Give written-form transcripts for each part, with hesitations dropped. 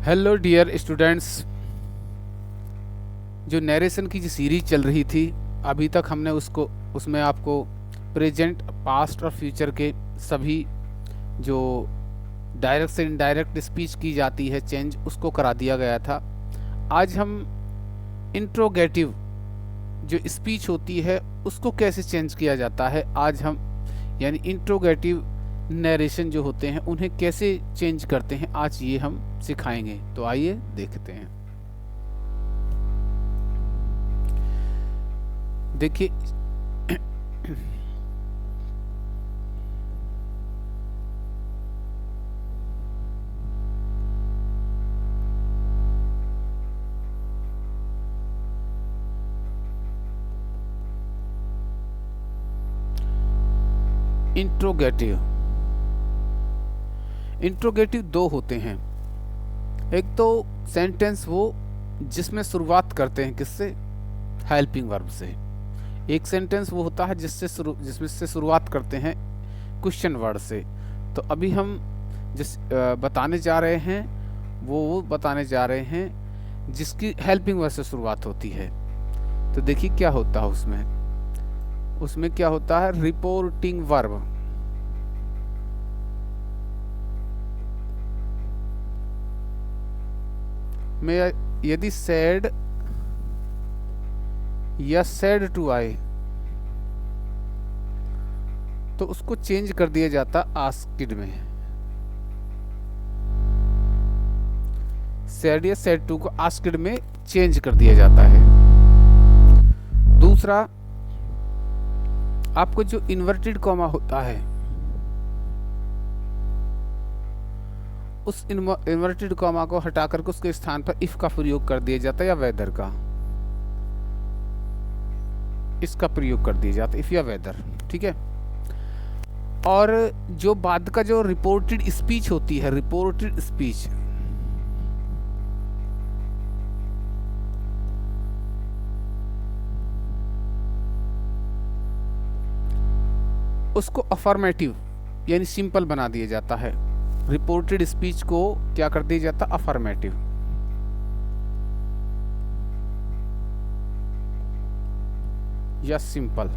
Hello dear students. जो narration की जो सीरीज चल रही थी अभी तक हमने उसमें आपको प्रेजेंट, पास्ट और फ्यूचर के सभी जो डायरेक्ट से इनडायरेक्ट स्पीच की जाती है चेंज उसको करा दिया गया था। आज हम इंट्रोगेटिव जो स्पीच होती है उसको कैसे चेंज किया जाता है, आज हम यानी इंट्रोगेटिव नरेशन जो होते हैं उन्हें कैसे चेंज करते हैं, आज ये हम सिखाएंगे। तो आइए देखते हैं। देखिए इंट्रोगेटिव दो होते हैं। एक तो सेंटेंस वो जिसमें शुरुआत करते हैं किससे, हेल्पिंग वर्ब से। एक सेंटेंस वो होता है जिसमें से शुरुआत करते हैं क्वेश्चन वर्ड से। तो अभी हम जिस बताने जा रहे हैं वो बताने जा रहे हैं जिसकी हेल्पिंग वर्ब से शुरुआत होती है। तो देखिए क्या होता है उसमें क्या होता है, रिपोर्टिंग वर्ब। में यदि सैड या सैड टू आई तो उसको चेंज कर दिया जाता आस्क्ड में। सैड या सैड टू को आस्क्ड में चेंज कर दिया जाता है। दूसरा, आपको जो इन्वर्टेड कॉमा होता है उस इन्वर्टेड कॉमा को हटा करके उसके स्थान पर इफ का प्रयोग कर दिया जाता है या वेदर का, इसका प्रयोग कर दिया जाता है, इफ या वेदर। ठीक है। और जो बाद का जो रिपोर्टेड स्पीच होती है, रिपोर्टेड स्पीच, उसको अफर्मेटिव यानी सिंपल बना दिया जाता है। रिपोर्टेड स्पीच को क्या कर दिया जाता, अफर्मेटिव। या सिंपल।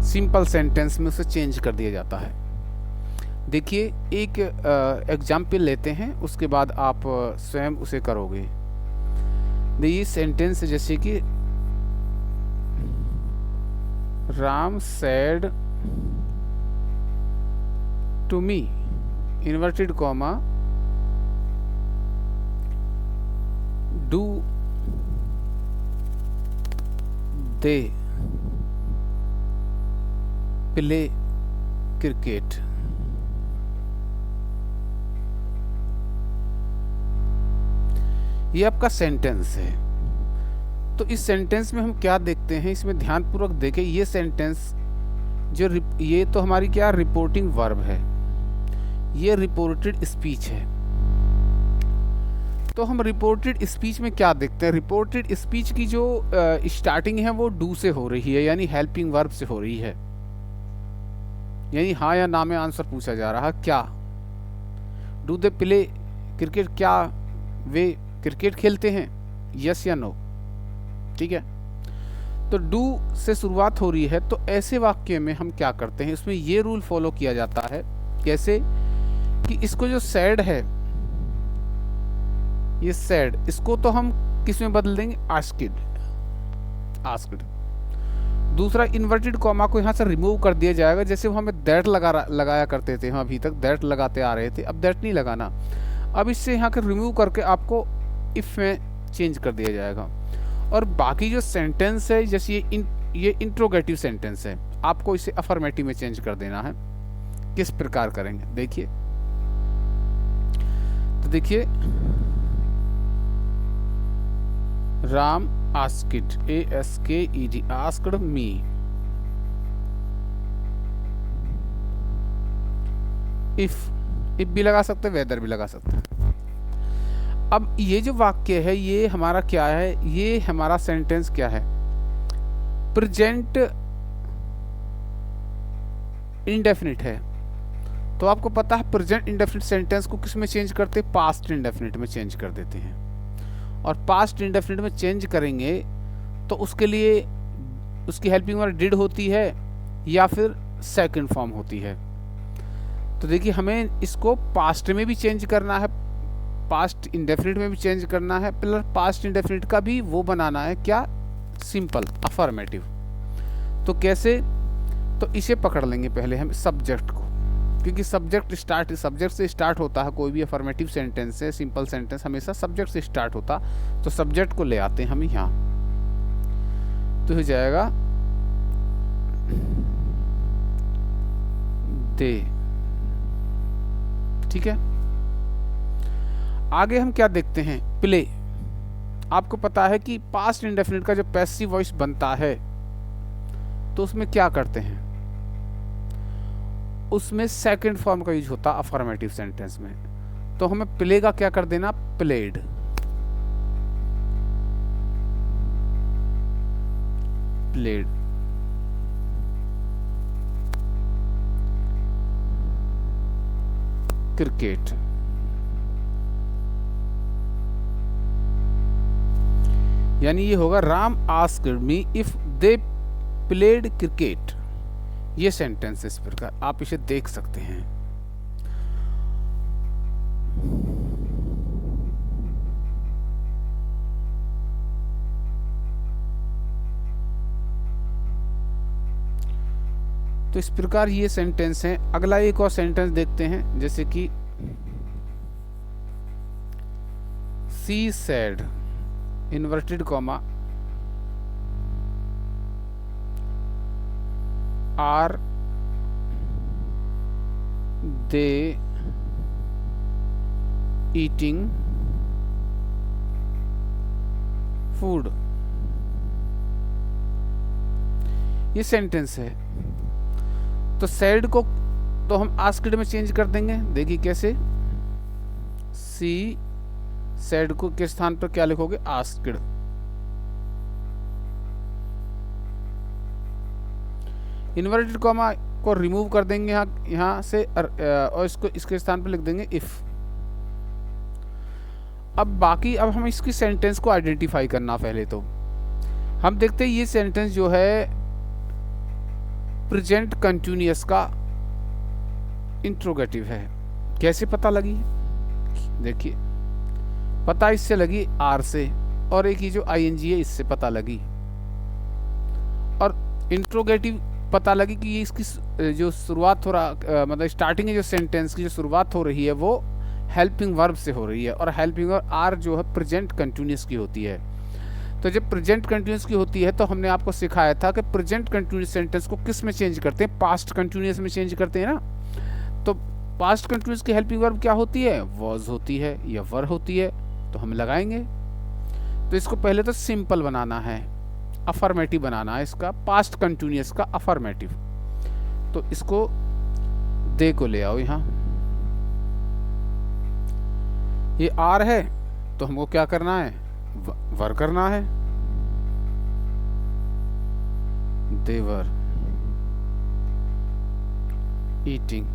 सिंपल सेंटेंस में उसे चेंज कर दिया जाता है। देखिए एक एग्जाम्पल लेते हैं, उसके बाद आप स्वयं उसे करोगे। ये सेंटेंस जैसे कि Ram said to me, inverted comma, do they play cricket. ये आपका सेंटेंस है। तो इस सेंटेंस में हम क्या देखते हैं, इसमें ध्यानपूर्वक देखें। ये सेंटेंस ये तो हमारी क्या रिपोर्टिंग वर्ब है, ये रिपोर्टेड स्पीच है। तो हम रिपोर्टेड स्पीच में क्या देखते हैं, रिपोर्टेड स्पीच की जो स्टार्टिंग है वो डू से हो रही है, यानी हेल्पिंग वर्ब से हो रही है। यानी हाँ या ना में आंसर पूछा जा रहा है। क्या डू दे प्ले क्रिकेट, क्या वे क्रिकेट खेलते हैं, यस या नो। ठीक है। तो डू से शुरुआत हो रही है, तो ऐसे वाक्य में हम क्या करते हैं, इसमें ये रूल फॉलो किया जाता है। कैसे कि इसको जो सैड है, ये सैड, इसको तो हम किस में बदल देंगे, आस्क्ड। दूसरा, इन्वर्टेड कॉमा को यहाँ से रिमूव कर दिया जाएगा। जैसे वो हमें दैट लगाया करते थे, हम अभी तक दैट लगाते आ रहे थे, अब दैट नहीं लगाना। अब इससे यहाँ के रिमूव करके आपको इफ में चेंज कर दिया जाएगा। और बाकी जो सेंटेंस है, जैसे ये इंट्रोगेटिव सेंटेंस है, आपको इसे अफर्मेटिव में चेंज कर देना है। किस प्रकार करेंगे देखिए। तो देखिए, Ram asked, ASKED, asked me. If भी लगा सकते, वेदर भी लगा सकते हैं। अब ये जो वाक्य है ये हमारा क्या है, ये हमारा सेंटेंस क्या है, प्रेजेंट इंडेफिनिट है, तो आपको पता है प्रेजेंट इंडेफिनिट सेंटेंस को किस में चेंज करते हैं, पास्ट इंडेफिनिट में चेंज कर देते हैं। और पास्ट इंडेफिनिट में चेंज करेंगे तो उसके लिए उसकी हेल्पिंग वर्ब डिड होती है या फिर सेकंड फॉर्म होती है। तो देखिए हमें इसको पास्ट में भी चेंज करना है, पास्ट इंडेफिनिट में भी चेंज करना है, प्लस पास्ट इंडेफिनिट का भी वो बनाना है क्या, सिंपल अफर्मेटिव। तो कैसे, तो इसे पकड़ लेंगे पहले हम सब्जेक्ट को, क्योंकि सब्जेक्ट से स्टार्ट होता है कोई भी अफर्मेटिव सेंटेंस है, सिंपल सेंटेंस हमेशा सब्जेक्ट से स्टार्ट होता। तो सब्जेक्ट को ले आते हैं हम यहाँ, तो हो जाएगा दे। ठीक है, आगे हम क्या देखते हैं, प्ले। आपको पता है कि पास्ट इंडेफिनिट का जो पैसिव वॉइस बनता है तो उसमें क्या करते हैं, उसमें सेकंड फॉर्म का यूज होता अफर्मेटिव सेंटेंस में। तो हमें प्ले का क्या कर देना, प्लेड। Played, cricket. यानी ये होगा Ram asked me if they played cricket. ये सेंटेंस इस प्रकार आप इसे देख सकते हैं। तो इस प्रकार ये सेंटेंस है। अगला एक और सेंटेंस देखते हैं, जैसे कि she said inverted comma are they eating food. ये सेंटेंस है। तो सैड को तो हम आस्क्ड में चेंज कर देंगे। देखिए कैसे, सी सैड को के स्थान पर क्या लिखोगे, आस्क्ड। इन्वर्टेड कॉमा को रिमूव कर देंगे यहाँ से और इसको इसके स्थान पर लिख देंगे इफ। अब बाकी अब हम इसकी सेंटेंस को आइडेंटिफाई करना। पहले तो हम देखते हैं ये सेंटेंस जो है प्रेजेंट कंटिन्यूअस का इंट्रोगेटिव है। कैसे पता लगी, देखिए पता इससे लगी आर से, और एक ही जो आईएनजी है इससे पता लगी, और इंट्रोगेटिव पता लगी कि ये इसकी जो शुरुआत हो रहा मतलब स्टार्टिंग है जो सेंटेंस की जो शुरुआत हो रही है वो हेल्पिंग वर्ब से हो रही है, और हेल्पिंग वर्ब आर जो है प्रेजेंट कंटिन्यूअस की होती है। तो जब प्रेजेंट कंटिन्यूअस की होती है तो हमने आपको सिखाया था कि प्रेजेंट कंटिन्यूअस सेंटेंस को किस में चेंज करते हैं, पास्ट कंटिन्यूअस में चेंज करते हैं ना। तो पास्ट कंटिन्यूअस की हेल्पिंग वर्ब क्या होती है, वॉज होती है या वर होती है। तो हम लगाएंगे। तो इसको पहले तो सिंपल बनाना है, अफर्मेटिव बनाना है इसका, पास्ट कंटिन्यूअस का अफर्मेटिव। तो इसको दे को ले आओ यहाँ, ये आर है तो हमको क्या करना है, वर करना है। दे वर ईटिंग।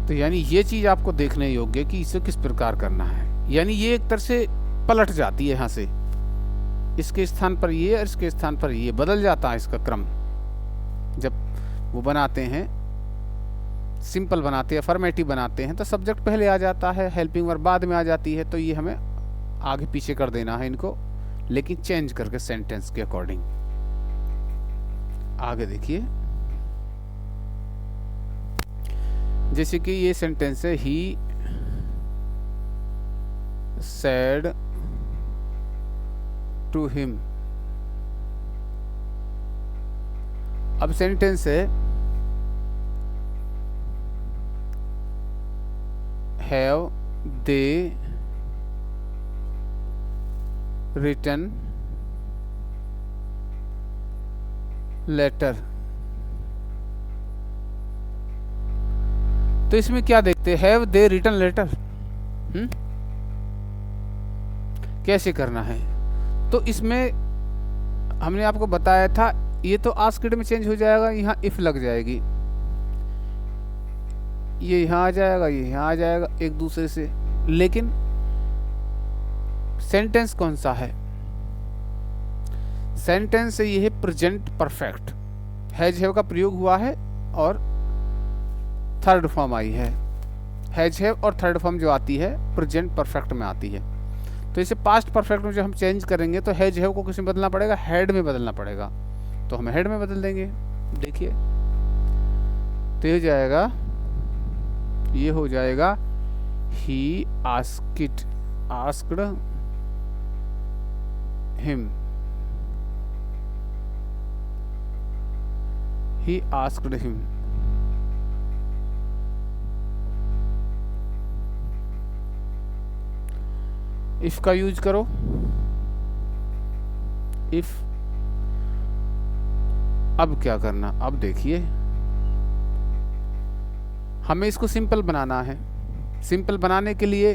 तो यानी ये चीज आपको देखने योग्य है कि इसे किस प्रकार करना है। यानी ये एक तरह से पलट जाती है, यहाँ से इसके स्थान पर ये और इसके स्थान पर ये बदल जाता है इसका क्रम। जब वो बनाते हैं सिंपल बनाते हैं, अफर्मेटिव बनाते हैं, तो सब्जेक्ट पहले आ जाता है, हेल्पिंग वर्ब बाद में आ जाती है। तो ये हमें आगे पीछे कर देना है इनको, लेकिन चेंज करके सेंटेंस के अकॉर्डिंग। आगे देखिए, जैसे कि ये सेंटेंस है, ही सेड टू हिम। अब सेंटेंस है हैव दे रिटन लेटर। तो इसमें क्या देखते हैं, हैव दे रिटन लेटर। कैसे करना है, तो इसमें हमने आपको बताया था ये तो आस्क्ड में चेंज हो जाएगा, यहाँ इफ लग जाएगी, ये यहाँ आ जाएगा, ये यहाँ आ जाएगा एक दूसरे से। लेकिन सेंटेंस कौन सा है? सेंटेंस ये है प्रेजेंट परफेक्ट, हैज हैव का प्रयोग हुआ है और थर्ड फॉर्म आई है। हैज हैव और थर्ड फॉर्म जो आती है प्रेजेंट परफेक्ट में आती है। तो इसे पास्ट परफेक्ट में जो हम चेंज करेंगे तो हैज हैव को किस में बदलना पड़ेगा? हैड में बदलना पड़ेगा। तो हम हेड में बदल देंगे। देखिए तो ये हो जाएगा, ये हो जाएगा he asked him, he asked him. If का यूज करो, इफ। अब क्या करना, अब देखिए हमें इसको सिंपल बनाना है। सिंपल बनाने के लिए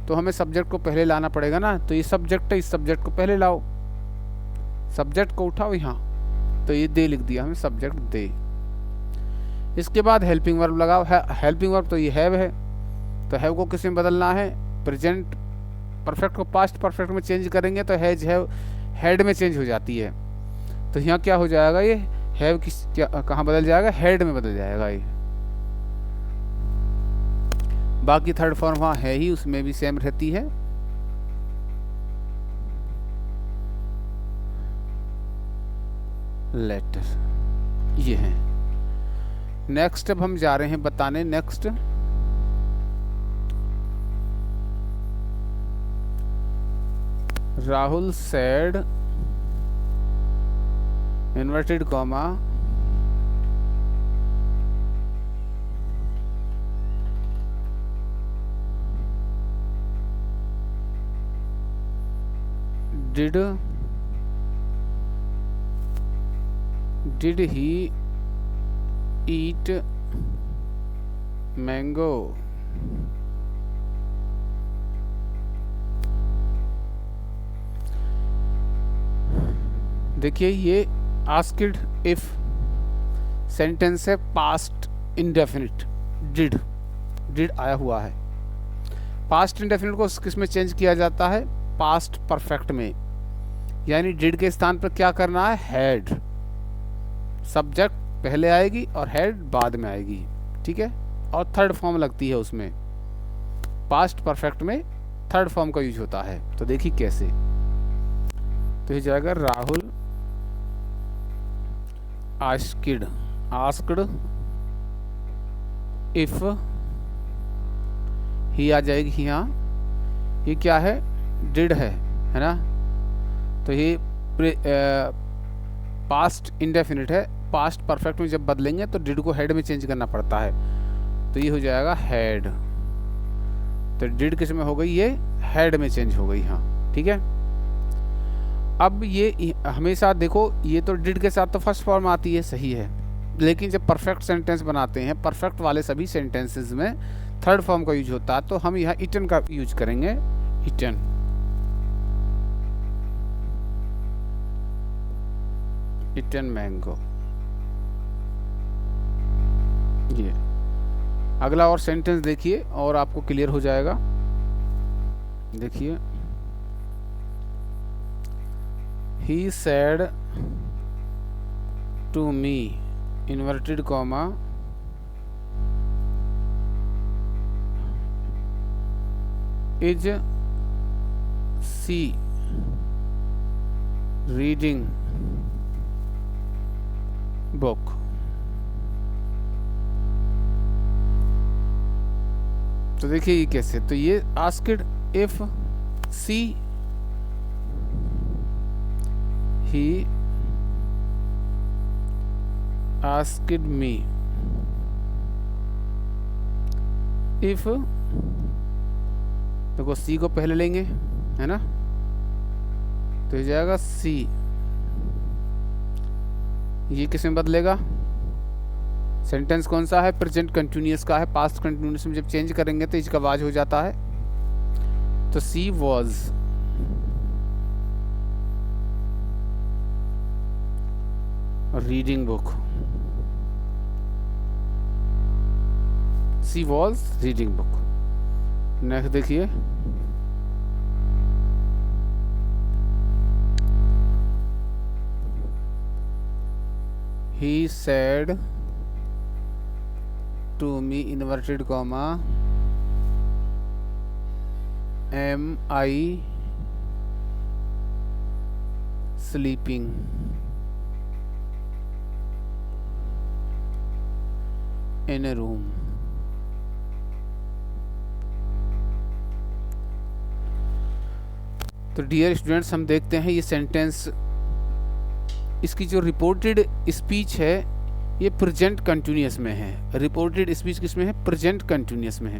तो हमें सब्जेक्ट को पहले लाना पड़ेगा ना। तो ये सब्जेक्ट है, इस सब्जेक्ट को पहले लाओ, सब्जेक्ट को उठाओ यहाँ, तो ये दे लिख दिया हमें, सब्जेक्ट दे। इसके बाद हेल्पिंग वर्ब लगाओ। हेल्पिंग वर्ब तो ये हैव है, तो हैव को किस में बदलना है? प्रेजेंट परफेक्ट को पास्ट परफेक्ट में चेंज करेंगे तो हैज हैव हेड में चेंज हो जाती है। तो यहाँ क्या हो जाएगा? ये हैव किस क्या कहाँ बदल जाएगा? हेड में बदल जाएगा ये। बाकी थर्ड फॉर्म वहाँ है ही, उसमें भी सेम रहती है। लेटर ये है। नेक्स्ट अब हम जा रहे हैं बताने, next Rahul said inverted comma did he eat mango? देखिए ये आस्क्ड इफ सेंटेंस है, पास्ट इंडेफिनिट, डिड आया हुआ है। पास्ट इंडेफिनिट को किस में चेंज किया जाता है? पास्ट परफेक्ट में। यानी डिड के स्थान पर क्या करना है? हैड। सब्जेक्ट पहले आएगी और हैड बाद में आएगी, ठीक है। और थर्ड फॉर्म लगती है उसमें। पास्ट परफेक्ट में थर्ड फॉर्म का यूज होता है। तो देखिए कैसे, तो ये जाएगा राहुल आस्क्ड इफ, ही आ जाएगी यहाँ। ये क्या है? डिड है ना। तो ये पास्ट इंडेफिनिट है। पास्ट परफेक्ट में जब बदलेंगे तो डिड को हेड में चेंज करना पड़ता है। तो ये हो जाएगा हैड। तो डिड किस में हो गई? ये हेड में चेंज हो गई, हाँ ठीक है। अब ये हमेशा देखो, ये तो डिड के साथ तो फर्स्ट फॉर्म आती है, सही है। लेकिन जब परफेक्ट सेंटेंस बनाते हैं, परफेक्ट वाले सभी सेंटेंसेस में थर्ड फॉर्म का यूज होता है। तो हम यहाँ इटन का यूज करेंगे, इटन। Eaten mango. ये अगला और सेंटेंस देखिए और आपको क्लियर हो जाएगा। देखिए, he said to me inverted comma is she reading book? तो देखिए ये कैसे, तो ये asked if she, he asked me if, देखो सी को पहले लेंगे है ना, तो ये जाएगा सी। ये किस में बदलेगा? सेंटेंस कौन सा है? प्रेजेंट कंटिन्यूअस का है। पास्ट कंटिन्यूअस में जब चेंज करेंगे तो इसका वाज हो जाता है। तो she was, reading book, she was reading book. Next देखिए, he said to me inverted comma am I sleeping in a room। तो डियर स्टूडेंट्स, हम देखते हैं ये सेंटेंस, इसकी जो रिपोर्टेड स्पीच है ये प्रेजेंट कंटिन्यूअस में है। रिपोर्टेड स्पीच किस में है? प्रेजेंट कंटिन्यूअस में है।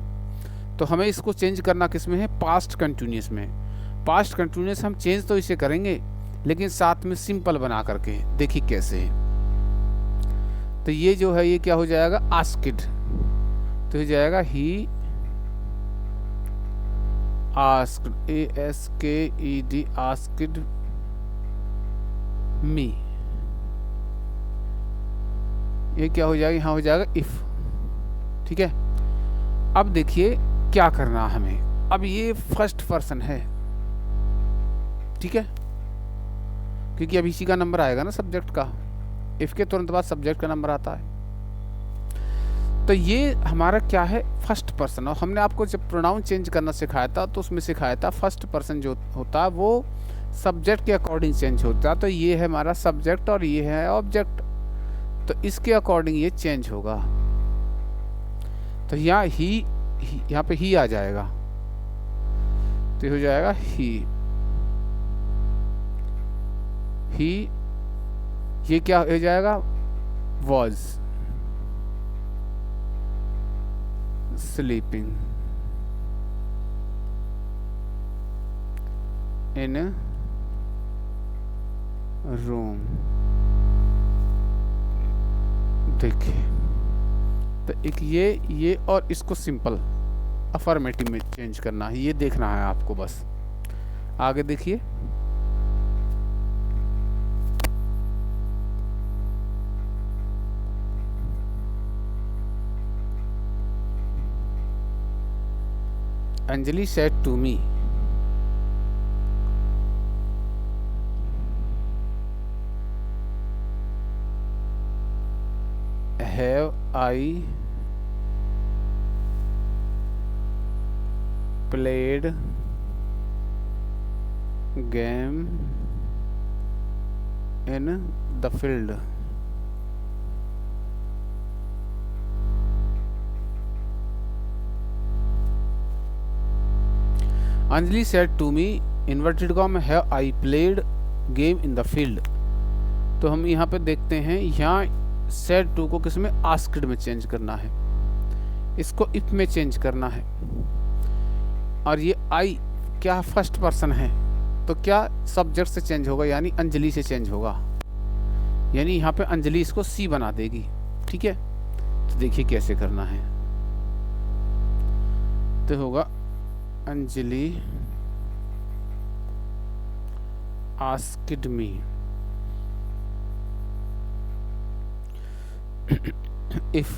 तो हमें इसको चेंज करना किस में है? पास्ट कंटिन्यूअस में। पास्ट कंटिन्यूअस हम चेंज तो इसे करेंगे, लेकिन साथ में सिंपल बना करके। देखिए कैसे है। तो ये जो है ये क्या हो जाएगा? आस्क्ड। तो हो जाएगा he asked, ASKED, asked me. ये क्या हो जाएगा? यहाँ हो जाएगा इफ। ठीक है, अब देखिए क्या करना हमें। अब ये फर्स्ट पर्सन है, ठीक है, क्योंकि अब इसी का नंबर आएगा ना सब्जेक्ट का। इफ के तुरंत बाद सब्जेक्ट का नंबर आता है। तो ये हमारा क्या है? First person. और हमने आपको जब प्रोनाउन चेंज करना सिखाया था तो उसमें सिखाया था फर्स्ट पर्सन जो होता है वो सब्जेक्ट के अकॉर्डिंग चेंज होता है। तो ये है हमारा सब्जेक्ट और ये है ऑब्जेक्ट, तो इसके अकॉर्डिंग ये चेंज होगा। तो यहाँ यहाँ पे ही आ जाएगा, तो हो जाएगा ही। ये क्या हो जाएगा? Was sleeping in room. देखिए, तो एक ये और इसको सिंपल अफर्मेटिव में चेंज करना है, ये देखना है आपको बस। आगे देखिए, Anjali said to me have I played game in the field। अंजलि said to me inverted comma have I played game in the field। तो हम यहाँ पे देखते हैं, यहाँ सेड टू को किस में? आस्क्ड में चेंज करना है, इसको इफ में चेंज करना है। और ये आई क्या फर्स्ट पर्सन है, तो क्या सब्जेक्ट से चेंज होगा, यानी अंजलि से चेंज होगा, यानी यहाँ पे अंजलि इसको सी बना देगी। ठीक है, तो देखिए कैसे करना है। तो होगा Anjali asked me if.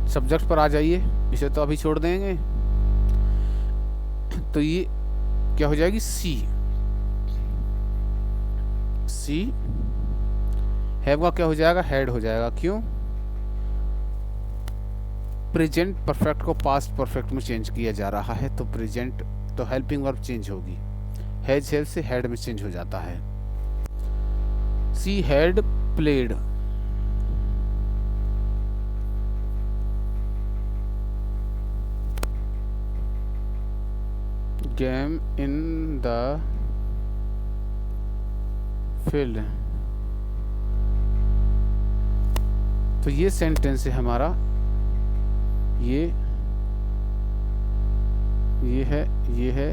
Subject पर आ जाइए, इसे तो अभी छोड़ देंगे। तो ये क्या हो जाएगी? सी। हैव का क्या हो जाएगा? हैड हो जाएगा। क्यों? प्रेजेंट परफेक्ट को पास्ट परफेक्ट में चेंज किया जा रहा है, तो प्रेजेंट तो हेल्पिंग वर्ब चेंज होगी। हैज हेल्प से हैड में चेंज हो जाता है। She had played game in the field. तो ये सेंटेंस है हमारा, ये है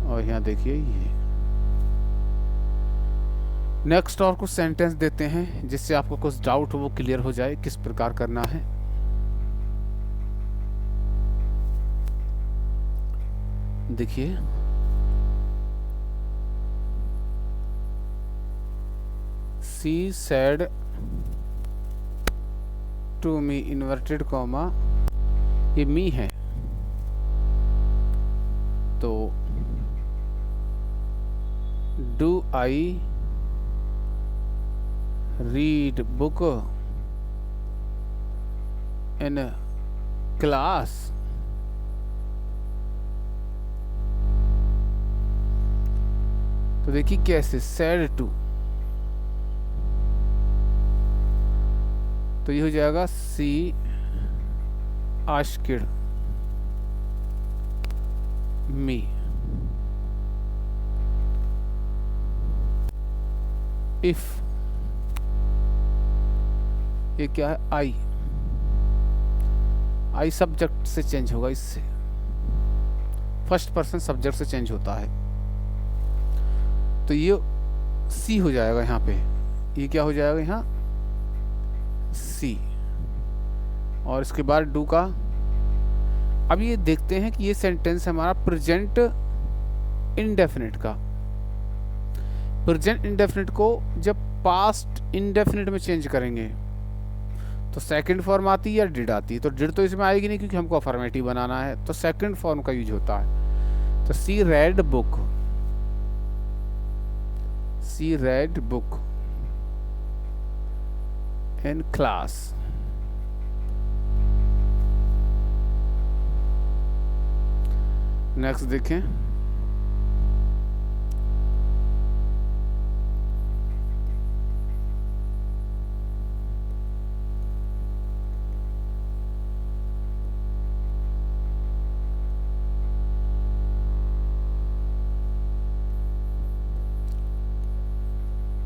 और यहाँ देखिए ये। नेक्स्ट और कुछ सेंटेंस देते हैं जिससे आपको कुछ डाउट हो वो क्लियर हो जाए किस प्रकार करना है। देखिए, she said to me inverted comma, ये मी है तो do I read book in class. तो देखिए कैसे सेड टू, तो ये हो जाएगा सी आस्क्ड मी। इफ, ये क्या है, आई सब्जेक्ट से चेंज होगा, इससे फर्स्ट पर्सन सब्जेक्ट से चेंज होता है, तो ये सी हो जाएगा यहाँ पे, ये क्या हो जाएगा यहाँ सी, और इसके बाद डू का। अब ये देखते हैं कि ये सेंटेंस हमारा प्रेजेंट इंडेफिनिट का, प्रेजेंट इंडेफिनिट को जब पास्ट इंडेफिनिट में चेंज करेंगे तो सेकंड फॉर्म आती है या डिड आती है, तो डिड तो इसमें आएगी नहीं क्योंकि हमको अफर्मेटिव बनाना है, तो सेकंड फॉर्म का यूज होता है। तो she read book, she read book in class. Next देखें,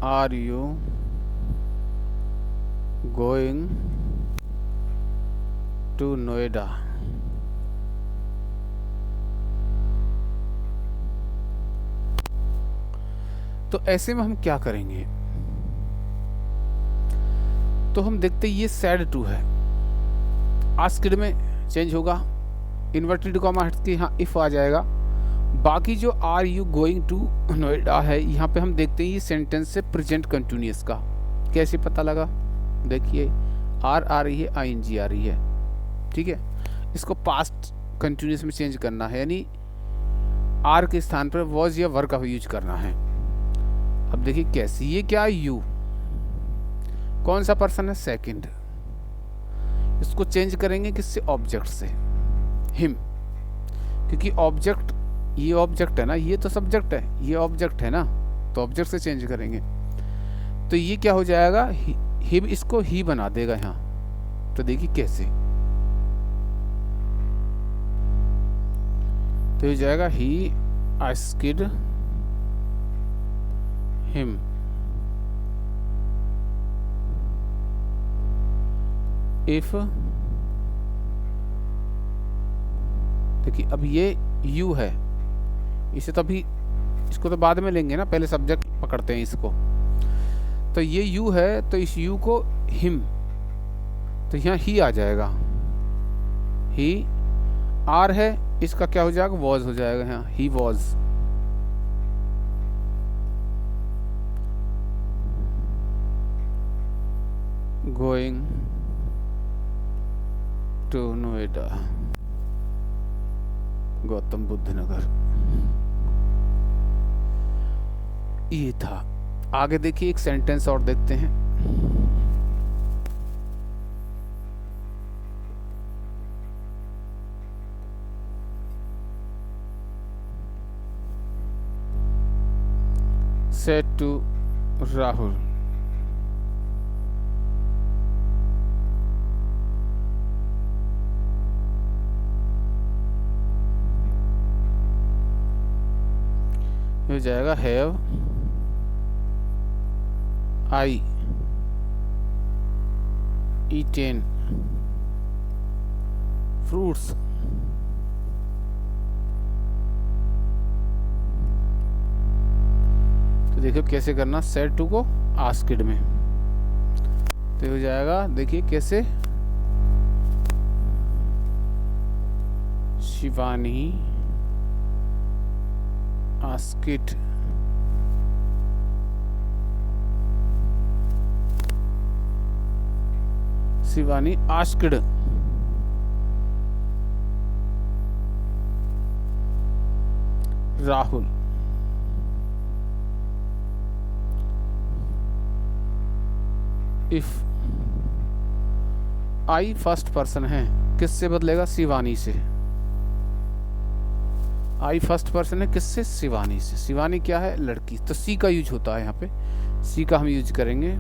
are you going to Noida. तो ऐसे में हम क्या करेंगे, तो हम देखते हैं ये सैड टू है, आस्क्ड में चेंज होगा, इन्वर्टेड कॉमा हट के यहाँ इफ आ जाएगा। बाकी जो are you going to Noida है, यहाँ पे हम देखते हैं ये सेंटेंस से प्रेजेंट कंटिन्यूअस का कैसे पता लगा। देखिए आर आ रही है, आई एन जी आ रही है, ठीक है, इसको पास्ट कंटिन्यूअस में चेंज करना है, यानी आर के स्थान पर वॉज या वर का यूज करना है। अब देखिए कैसे, ये क्या यू, कौन सा पर्सन है, सेकंड, इसको चेंज करेंगे किससे, ऑब्जेक्ट से, हिम, क्योंकि ऑब्जेक्ट, ये ऑब्जेक्ट है ना, ये तो सब्जेक्ट है, ये ऑब्जेक्ट है ना, तो ऑब्जेक्ट से चेंज करेंगे। तो ये क्या हो जाएगा, हिम, इसको ही बना देगा यहाँ। तो देखिए कैसे, तो हो जाएगा ही आस्क्ड हिम। इफ, देखिए अब ये यू है, इसे तो अभी, इसको तो बाद में लेंगे ना, पहले सब्जेक्ट पकड़ते हैं इसको। तो ये यू है, तो इस यू को हिम, तो यहाँ ही आ जाएगा, ही। आर है, इसका क्या हो जाएगा, वॉज हो जाएगा, यहाँ ही was. Going to Noida, Gautam Buddh Nagar, ये था। आगे देखिए एक सेंटेंस और देखते हैं। सेड टू राहुल, हो जाएगा हैव आई ईटेन फ्रूट्स। तो देखिए कैसे करना, सेड टू को आस्क्ड में, तो हो जाएगा, देखिए कैसे, Shivani asked Shivani asked Rahul if I first person है, किससे बदलेगा? शिवानी से। आई फर्स्ट पर्सन है किससे? शिवानी से। शिवानी क्या है? लड़की। तो सी का यूज होता है यहाँ पे, सी का हम यूज करेंगे।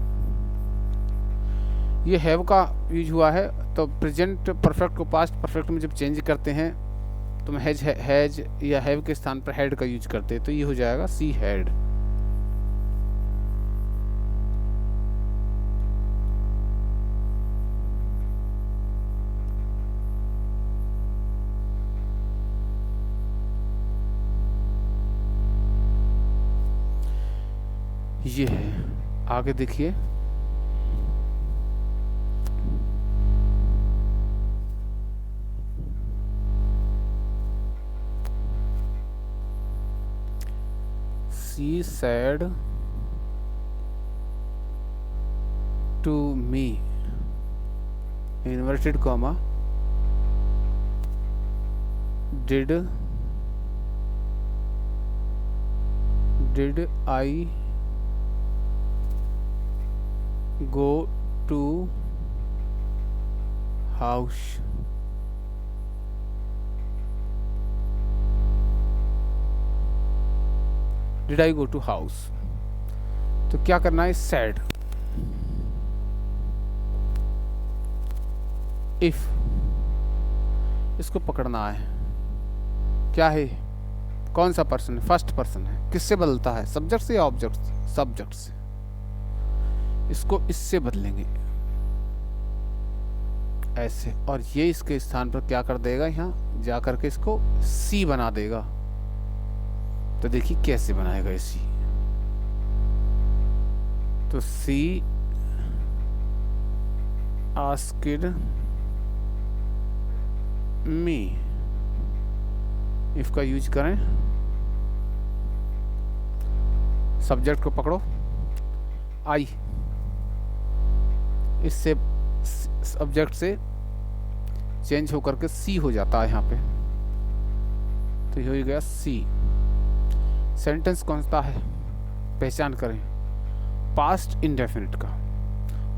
ये हैव का यूज हुआ है, तो प्रेजेंट परफेक्ट को पास्ट परफेक्ट में जब चेंज करते हैं तो हम हैज या हैव के स्थान पर हैड का यूज करते हैं, तो ये हो जाएगा सी हैड। ये है, आगे देखिए। She said to me, inverted comma, did I go to house? Did I go to house? तो क्या करना है? said। if, इसको पकड़ना है। क्या है? कौन सा पर्सन है? फर्स्ट पर्सन है। किससे बदलता है? सब्जेक्ट से या ऑब्जेक्ट से? सब्जेक्ट से। इसको इससे बदलेंगे ऐसे, और ये इसके स्थान पर क्या कर देगा? यहाँ जा करके इसको सी बना देगा। तो देखिए कैसे बनाएगा ये सी। तो सी आस्क्ड मी, इफ का यूज करें, सब्जेक्ट को पकड़ो आई, इससे सब्जेक्ट से चेंज होकर के सी हो जाता है यहाँ पे, तो ये हो गया सी। सेंटेंस कौन सा है? पहचान करें, पास्ट इंडेफिनिट का।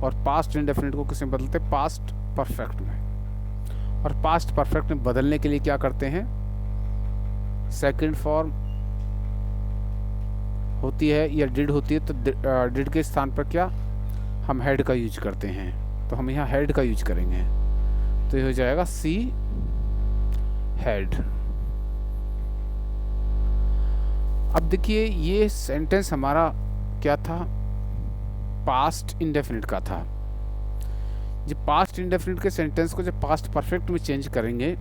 और पास्ट इंडेफिनिट को किसमें बदलते हैं? पास्ट परफेक्ट में। और पास्ट परफेक्ट में बदलने के लिए क्या करते हैं? सेकंड फॉर्म होती है या डिड होती है, तो डिड के स्थान पर क्या हम हेड का यूज करते हैं, तो हम यहाँ हेड का यूज करेंगे। तो ये हो जाएगा सी हेड। अब देखिए ये सेंटेंस हमारा क्या था? पास्ट इंडेफिनिट का था। जब पास्ट इंडेफिनिट के सेंटेंस को जब पास्ट परफेक्ट में चेंज करेंगे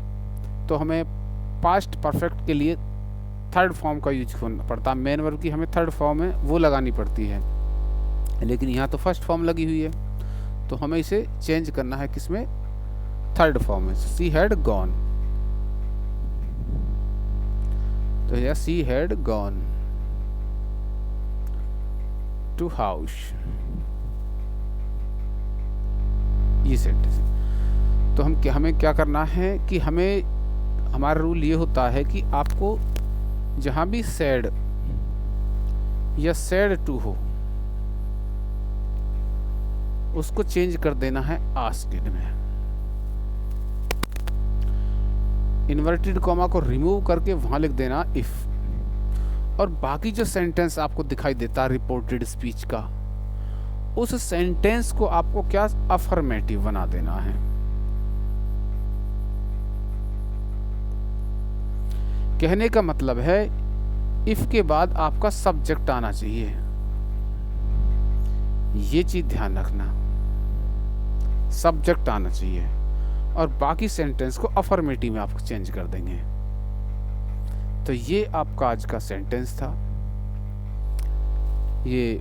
तो हमें पास्ट परफेक्ट के लिए थर्ड फॉर्म का यूज करना पड़ता है। मेन वर्ब की हमें थर्ड फॉर्म है वो लगानी पड़ती है, लेकिन यहाँ तो फर्स्ट फॉर्म लगी हुई है, तो हमें इसे चेंज करना है किसमें? थर्ड फॉर्म में। सी हैड गॉन, तो यह she had gone to house, ये सेंटेंस। तो हमें क्या करना है कि हमारा रूल ये होता है कि आपको जहां भी सैड या सैड टू हो उसको चेंज कर देना है आस्क्ड में। इन्वर्टेड कॉमा को रिमूव करके वहां लिख देना इफ। और बाकी जो सेंटेंस आपको दिखाई देता रिपोर्टेड स्पीच का, उस सेंटेंस को आपको क्या अफर्मेटिव बना देना है। कहने का मतलब है इफ के बाद आपका सब्जेक्ट आना चाहिए, ये चीज ध्यान रखना, सब्जेक्ट आना चाहिए, और बाकी सेंटेंस को अफर्मेटिव में आपको चेंज कर देंगे। तो ये आपका आज का सेंटेंस था। ये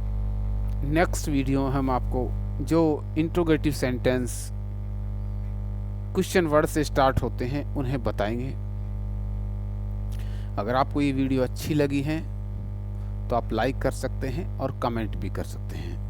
नेक्स्ट वीडियो हम आपको जो इंट्रोगेटिव सेंटेंस क्वेश्चन वर्ड से स्टार्ट होते हैं उन्हें बताएंगे। अगर आपको ये वीडियो अच्छी लगी है तो आप लाइक कर सकते हैं और कमेंट भी कर सकते हैं।